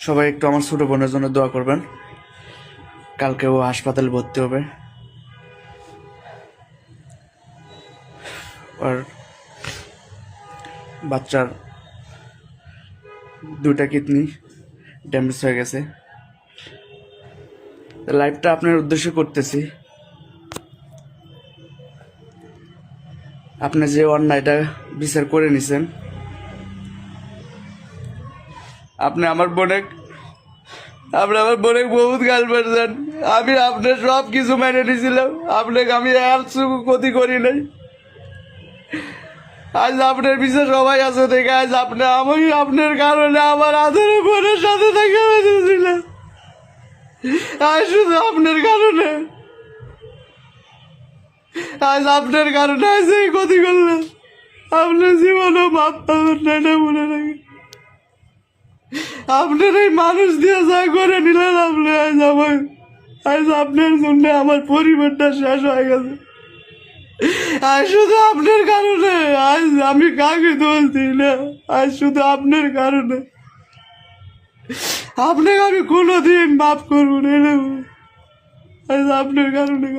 সবাই একটু আমার ছোট বোনের জন্য দোয়া করবেন। কালকে ও হাসপাতালে ভর্তি হবে। আর বাচ্চার 2টা কিডনি ড্যামেজ হয়ে গেছে। লাইভটা আপনার উদ্দেশ্যে করতেছি। আপনি যে অন্যায়টা বিচার করে নিছেন, আপনি আমার বোনে বহুত গাল পারছেন। আমি আপনার সব কিছু মেনে নিয়েছিলাম, আপনাকে আমি আর ক্ষতি করি নাই। আজ আপনার পিছনে সবাই আছে দেখে আজ আমি আপনার কারণে আমার আদর বোনের সাথে দেখা বেঁধেছিলাম। আজ শুধু আপনার কারণে, আজ আপনার কারণে আজ এই ক্ষতি করলাম। আপনার জীবনও মাপ পাবেন না, এটা মনে রাখি। আপনার এই মানুষ দিয়ে যা করে নিলেন আপনি, আজ আপনার জন্য আমার পরিবারটা শেষ হয়ে গেছে। আজ শুধু আপনার কারণে, আজ আমি কাকে দোষ দিই না, আজ শুধু আপনার কারণে। আপনাকে আমি কোনোদিন মাফ করবো না, আজ আপনার কারণে।